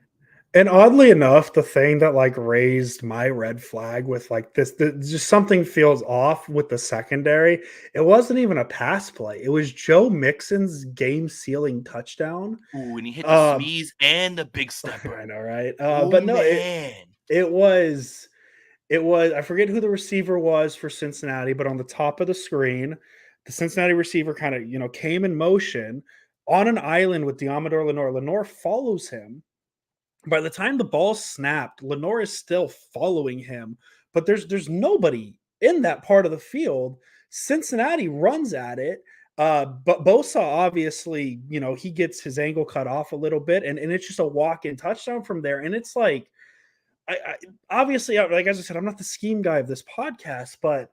And oddly enough, the thing that like raised my red flag with like this, just something feels off with the secondary. It wasn't even a pass play. It was Joe Mixon's game-sealing touchdown. Ooh, and he hit the sneeze and the big stepper. I know, right? But no, it was. I forget who the receiver was for Cincinnati, but on the top of the screen, the Cincinnati receiver kind of came in motion on an island with Deommodore Lenoir. Lenoir follows him. By the time the ball snapped, Lenoir is still following him, but there's nobody in that part of the field. Cincinnati runs at it, but Bosa obviously, he gets his angle cut off a little bit, and it's just a walk-in touchdown from there. And it's like, I obviously, like as I said, I'm not the scheme guy of this podcast, but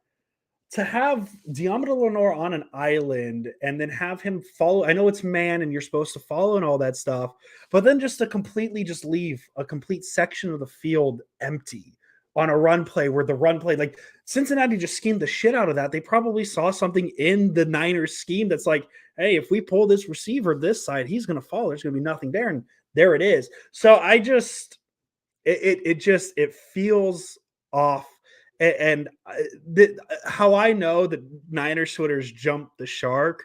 to have Deommodore Lenoir on an island and then have him follow, I know it's man and you're supposed to follow and all that stuff, but then just to completely just leave a complete section of the field empty on a run play where the run play, like Cincinnati just schemed the shit out of that. They probably saw something in the Niners scheme that's like, hey, if we pull this receiver this side, he's going to fall. There's going to be nothing there. And there it is. So I just, it feels off. And how I know that Niners Twitters jumped the shark,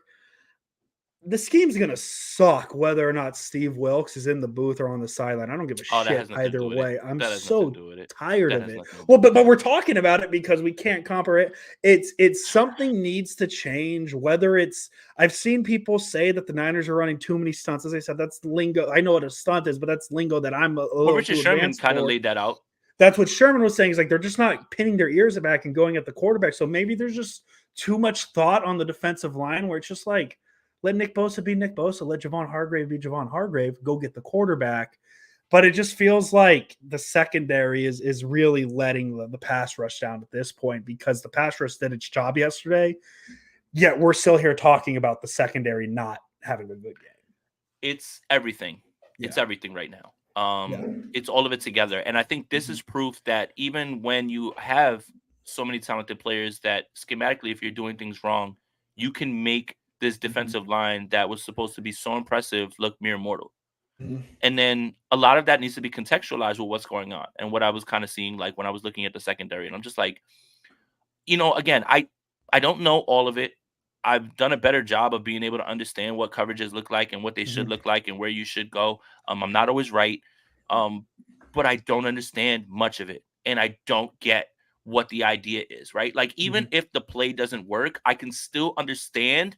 the scheme's going to suck whether or not Steve Wilks is in the booth or on the sideline. I don't give a shit either way. I'm so tired of it. Well, but we're talking about it because we can't compare it. It's something needs to change, whether it's – I've seen people say that the Niners are running too many stunts. As I said, that's lingo. I know what a stunt is, but that's lingo that I'm a little Richard Sherman kind of laid that out. That's what Sherman was saying. Is like they're just not pinning their ears back and going at the quarterback. So maybe there's just too much thought on the defensive line where it's just like, let Nick Bosa be Nick Bosa, let Javon Hargrave be Javon Hargrave, go get the quarterback. But it just feels like the secondary is really letting the pass rush down at this point, because the pass rush did its job yesterday. Yet we're still here talking about the secondary not having a good game. It's everything. Yeah. It's everything right now. It's all of it together. And I think this is proof that even when you have so many talented players that schematically, if you're doing things wrong, you can make this defensive line that was supposed to be so impressive look mere mortal. And then a lot of that needs to be contextualized with what's going on and what I was kind of seeing like when I was looking at the secondary. And I'm just like, again, I don't know all of it. I've done a better job of being able to understand what coverages look like and what they should look like and where you should go. I'm not always right, but I don't understand much of it, and I don't get what the idea is. Right? Like even if the play doesn't work, I can still understand.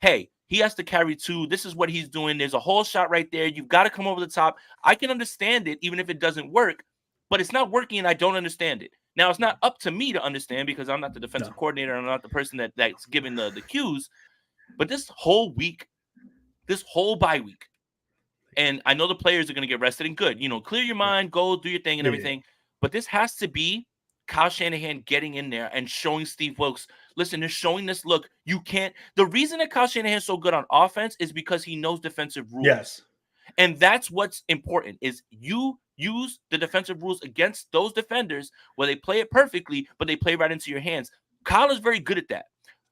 Hey, he has to carry two. This is what he's doing. There's a whole shot right there. You've got to come over the top. I can understand it, even if it doesn't work, but it's not working, and I don't understand it. Now, it's not up to me to understand because I'm not the defensive coordinator. I'm not the person that's giving the cues. But this whole week, this whole bye week, and I know the players are going to get rested and good. Clear your mind, go do your thing and everything. But this has to be Kyle Shanahan getting in there and showing Steve Wilks, listen, they're showing this look. You can't. The reason that Kyle Shanahan is so good on offense is because he knows defensive rules. Yes. And that's what's important is you use the defensive rules against those defenders where they play it perfectly, but they play right into your hands. Kyle is very good at that.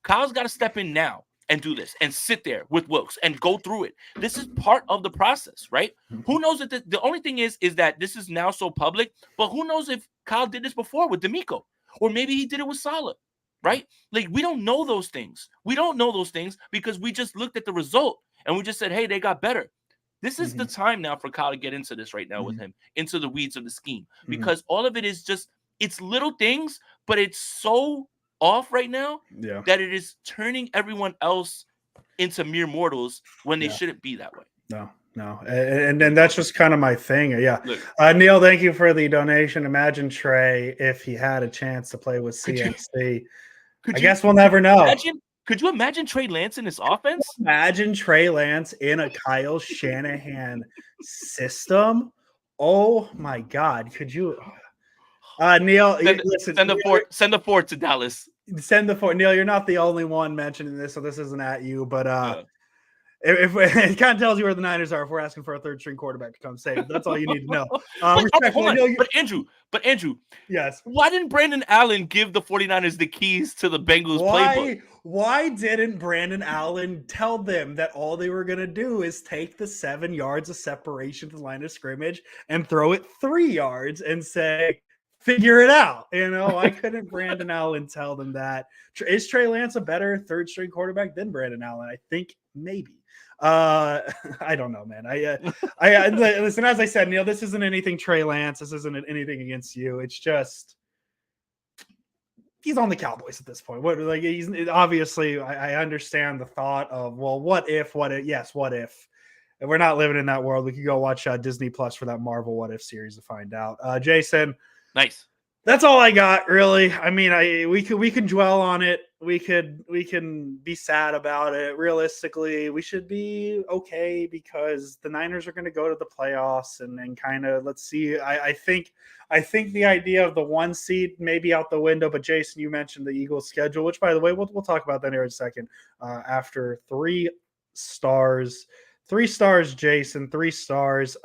Kyle's got to step in now and do this and sit there with Wilks and go through it. This is part of the process, right? Who knows that the only thing is that this is now so public, but who knows if Kyle did this before with D'Amico, or maybe he did it with Saleh, right? Like we don't know those things. We don't know those things because we just looked at the result and we just said, hey, they got better. This is the time now for Kyle to get into this right now with him, into the weeds of the scheme, because all of it is just, it's little things, but it's so off right now that it is turning everyone else into mere mortals when they shouldn't be that way. No. And that's just kind of my thing. Yeah. Neil, thank you for the donation. Imagine Trey, if he had a chance to play with CMC. I guess we'll never know. Could you imagine Trey Lance in this offense? Imagine Trey Lance in a Kyle Shanahan system. Oh my God. Could you Neil, send the fort to Dallas. Send the fort. Neil, you're not the only one mentioning this, so this isn't at you, but if it kind of tells you where the Niners are if we're asking for a third string quarterback to come save. That's all you need to know. But Andrew, yes. Why didn't Brandon Allen give the 49ers the keys to the Bengals playbook? Why didn't Brandon Allen tell them that all they were going to do is take the 7 yards of separation to the line of scrimmage and throw it 3 yards and say, figure it out? Why couldn't Brandon Allen tell them that? Is Trey Lance a better third string quarterback than Brandon Allen? I think maybe. I don't know, man. I listen, as I said, Neil, this isn't anything Trey Lance. This isn't anything against you. It's just he's on the Cowboys at this point. He's obviously, I understand the thought of, well, what if? Yes, what if? And we're not living in that world. We could go watch Disney Plus for that Marvel What If series to find out. Jason, nice. That's all I got, really. I mean, we can dwell on it. We can be sad about it. Realistically, we should be okay because the Niners are going to go to the playoffs and kind of let's see. I think the idea of the 1 seed may be out the window. But Jason, you mentioned the Eagles' schedule, which by the way, we'll talk about that here in a second. After 3 stars, Jason, 3 stars.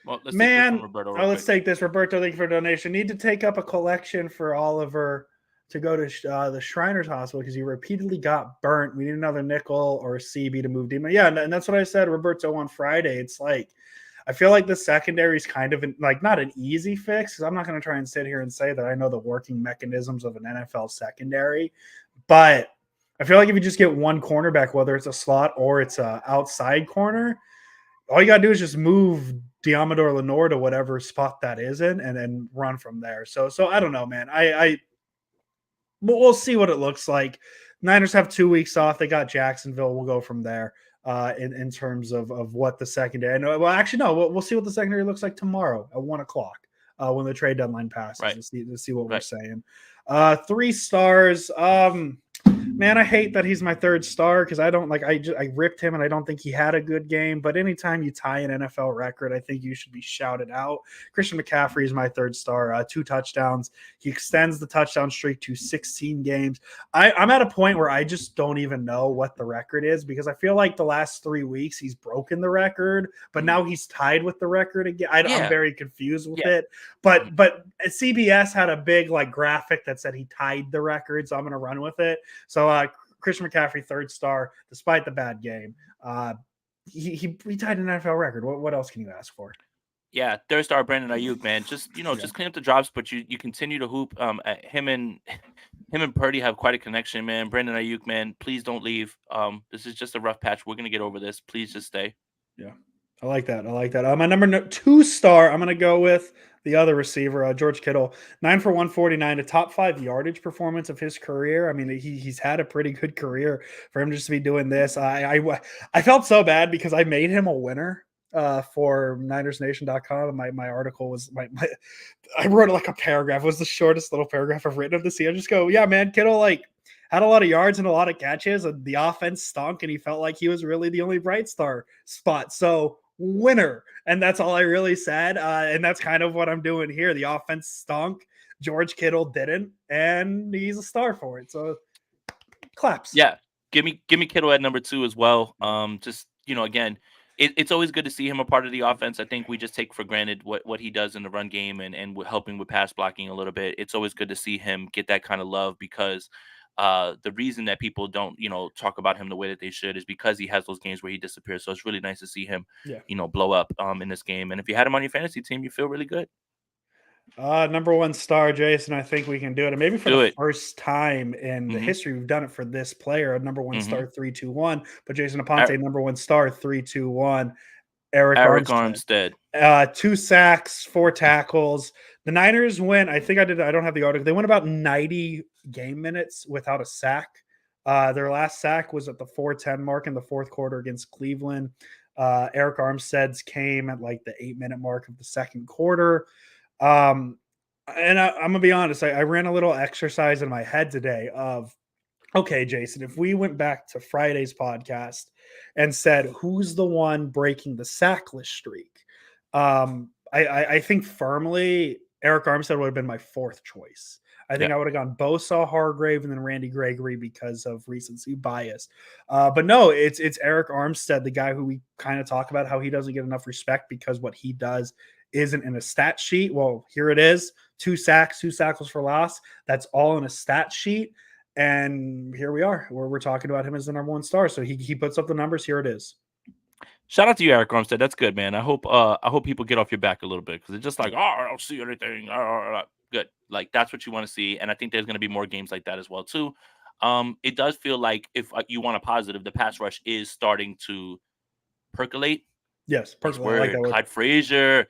Well, let's take this. Roberto, thank you for the donation. Need to take up a collection for Oliver to go to the Shriners Hospital because he repeatedly got burnt. We need another nickel or a CB to move Dima. Yeah, and that's what I said, Roberto, on Friday. It's like I feel like the secondary is kind of not an easy fix because I'm not going to try and sit here and say that I know the working mechanisms of an NFL secondary, but I feel like if you just get one cornerback, whether it's a slot or it's a outside corner, all you got to do is just move Diamador Lenore to whatever spot that is in and then run from there. So I don't know, man. We'll see what it looks like. Niners have 2 weeks off. They got Jacksonville. We'll go from there in terms of what the secondary. Well, actually, no. We'll see what the secondary looks like tomorrow at 1:00 when the trade deadline passes to see what we're saying. 3 stars. Man, I hate that he's my third star because I don't like I ripped him and I don't think he had a good game. But anytime you tie an NFL record, I think you should be shouted out. Christian McCaffrey is my third star, 2 touchdowns. He extends the touchdown streak to 16 games. I'm at a point where I just don't even know what the record is because I feel like the last 3 weeks he's broken the record, but now he's tied with the record again. I'm very confused with it. But CBS had a big like graphic that said he tied the record, so I'm going to run with it. So Christian McCaffrey, third star, despite the bad game. He tied an NFL record. What else can you ask for? Yeah, third star Brandon Ayuk, man. Just just clean up the drops, but you continue to hoop. Him and Purdy have quite a connection, man. Brandon Ayuk, man, please don't leave. This is just a rough patch. We're gonna get over this. Please just stay. Yeah, I like that. My number 2 star, I'm gonna go with the other receiver, George Kittle, 9 for 149, a top 5 yardage performance of his career. I mean, he's had a pretty good career for him just to be doing this. I felt so bad because I made him a winner for NinersNation.com. My article was I wrote like a paragraph. It was the shortest little paragraph I've written of the season. I just go, yeah, man, Kittle like had a lot of yards and a lot of catches, and the offense stunk, and he felt like he was really the only bright star spot. So winner. And that's all I really said. And that's kind of what I'm doing here. The offense stunk. George Kittle didn't, and he's a star for it. So claps. Yeah. Give me Kittle at number 2 as well. Just, again, it's always good to see him a part of the offense. I think we just take for granted what he does in the run game and helping with pass blocking a little bit. It's always good to see him get that kind of love because the reason that people don't, talk about him the way that they should is because he has those games where he disappears. So it's really nice to see him, blow up in this game. And if you had him on your fantasy team, you feel really good. Number 1 star, Jason. I think we can do it. And maybe for the first time in the history, we've done it for this player. Number 1 star, 3-2-1. But Jason Aponte, number 1 star, 3-2-1. Eric Armstead. 2 sacks, 4 tackles. The Niners win. I don't have the article. They went about 90 game minutes without a sack. Their last sack was at the 4:10 mark in the fourth quarter against Cleveland. Eric Armstead's came at like the 8-minute mark of the second quarter. And I'm going to be honest. I ran a little exercise in my head today of, okay, Jason, if we went back to Friday's podcast and said, who's the one breaking the sackless streak? I think firmly Eric Armstead would have been my 4th choice. I think I would have gone Bosa, Hargrave, and then Randy Gregory because of recency bias. But no, it's Eric Armstead, the guy who we kind of talk about how he doesn't get enough respect because what he does isn't in a stat sheet. Well, here it is. 2 sacks, 2 tackles for loss. That's all in a stat sheet. And here we are, where we're talking about him as the number 1 star. So he puts up the numbers. Here it is. Shout out to you, Eric Armstead. That's good, man. I hope people get off your back a little bit because it's just like, I don't see anything. Good. Like that's what you want to see, and I think there's going to be more games like that as well too. It does feel like if you want a positive, the pass rush is starting to percolate. Yes, percolate. Like Clyde Frazier.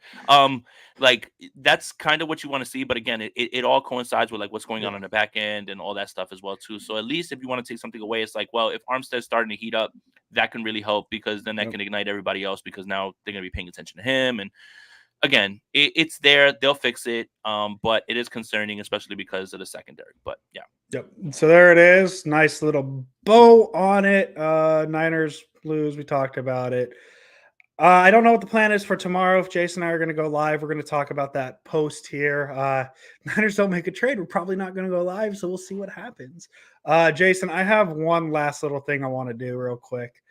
Like that's kind of what you want to see, but again, it all coincides with like what's going on the back end and all that stuff as well too. So at least if you want to take something away, it's like, well, if Armstead's starting to heat up, that can really help because then that can ignite everybody else because now they're going to be paying attention to him. And again, it's there. They'll fix it. But it is concerning, especially because of the secondary. But yeah. Yep. So there it is. Nice little bow on it. Niners, Blues. We talked about it. I don't know what the plan is for tomorrow. If Jason and I are going to go live, we're going to talk about that post here. Niners don't make a trade. We're probably not going to go live, so we'll see what happens. Jason, I have one last little thing I want to do real quick.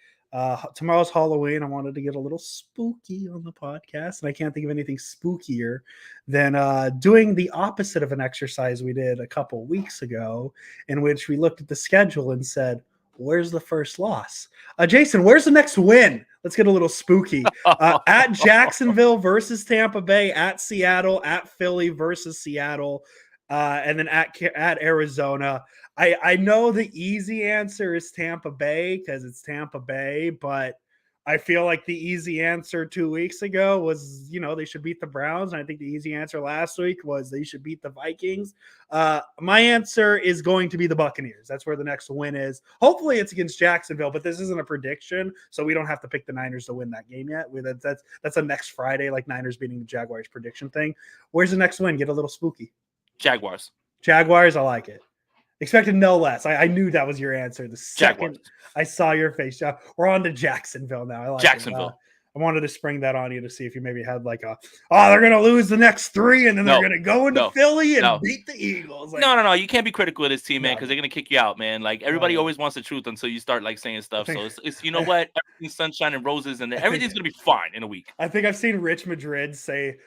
Tomorrow's Halloween. I wanted to get a little spooky on the podcast, and I can't think of anything spookier than doing the opposite of an exercise we did a couple weeks ago, in which we looked at the schedule and said, where's the first loss? Jason, where's the next win? Let's get a little spooky. At Jacksonville versus Tampa Bay, at Seattle, at Philly versus Seattle, and then at Arizona. I know the easy answer is Tampa Bay because it's Tampa Bay, but I feel like the easy answer 2 weeks ago was, they should beat the Browns. And I think the easy answer last week was they should beat the Vikings. My answer is going to be the Buccaneers. That's where the next win is. Hopefully it's against Jacksonville, but this isn't a prediction, so we don't have to pick the Niners to win that game yet. That's a next Friday, like Niners beating the Jaguars prediction thing. Where's the next win? Get a little spooky. Jaguars. I like it. Expected no less. I knew that was your answer. The second Jaguars. I saw your face. We're on to Jacksonville now. I like Jacksonville. I wanted to spring that on you to see if you maybe had like they're going to lose the next 3 and then they're going to go into Philly and beat the Eagles. Like, no. You can't be critical of this team, man, because they're going to kick you out, man. Like, everybody always wants the truth until you start, like, saying stuff. So it's you know what? Everything's sunshine and roses, and everything's going to be fine in a week. I think I've seen Rich Madrid say,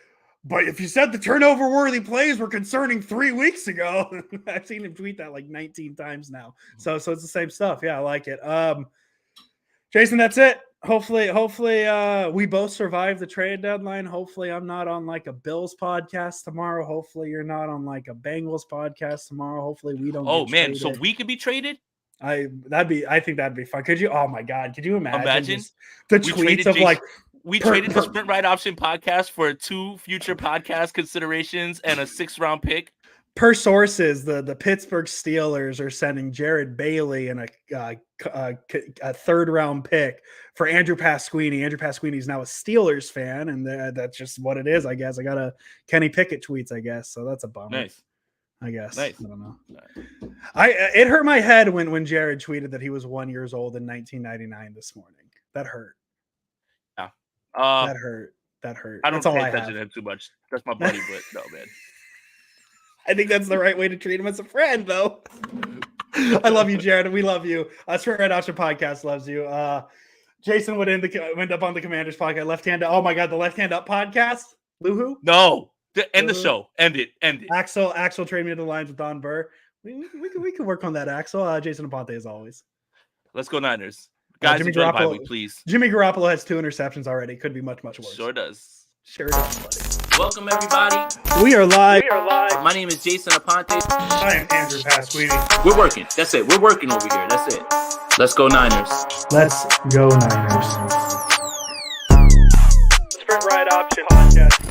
but if you said the turnover-worthy plays were concerning 3 weeks ago, I've seen him tweet that like 19 times now. So it's the same stuff. Yeah, I like it. Jason, that's it. Hopefully, we both survive the trade deadline. Hopefully, I'm not on like a Bills podcast tomorrow. Hopefully, you're not on like a Bengals podcast tomorrow. Hopefully, we don't. Oh man, so we could be traded. I think that'd be fun. Could you? Oh my god, could you imagine the tweets of like we traded the Sprint Ride Option podcast for 2 future podcast considerations and a 6th-round pick. Per sources, the Pittsburgh Steelers are sending Jared Bailey and a 3rd-round pick for Andrew Pasquini. Andrew Pasquini is now a Steelers fan, and that's just what it is, I guess. I got a Kenny Pickett tweets, I guess, so that's a bummer. Nice. I guess. Nice. I don't know. It hurt my head when Jared tweeted that he was 1 year old in 1999 this morning. That hurt. Yeah. That hurt. I don't pay attention to him too much. That's my buddy, but no, man. I think that's the right way to treat him as a friend, though. I love you, Jared. We love you. Sprint Red Option Podcast loves you. Jason would end up on the Commanders podcast. Left Hand. Oh my God, the Left Hand Up podcast. Luhu? No. End the show. End it. Axel trade me to the lines with Don Burr. We could work on that, Axel. Jason Aponte as always. Let's go Niners. Guys, enjoy the bye week, please. Jimmy Garoppolo has 2 interceptions already. Could be much, much worse. Sure does, buddy. Welcome, everybody. We are live. My name is Jason Aponte. I am Andrew Pasquini. We're working. That's it. We're working over here. That's it. Let's go Niners. Let's go Niners. Sprint Ride Option Podcast.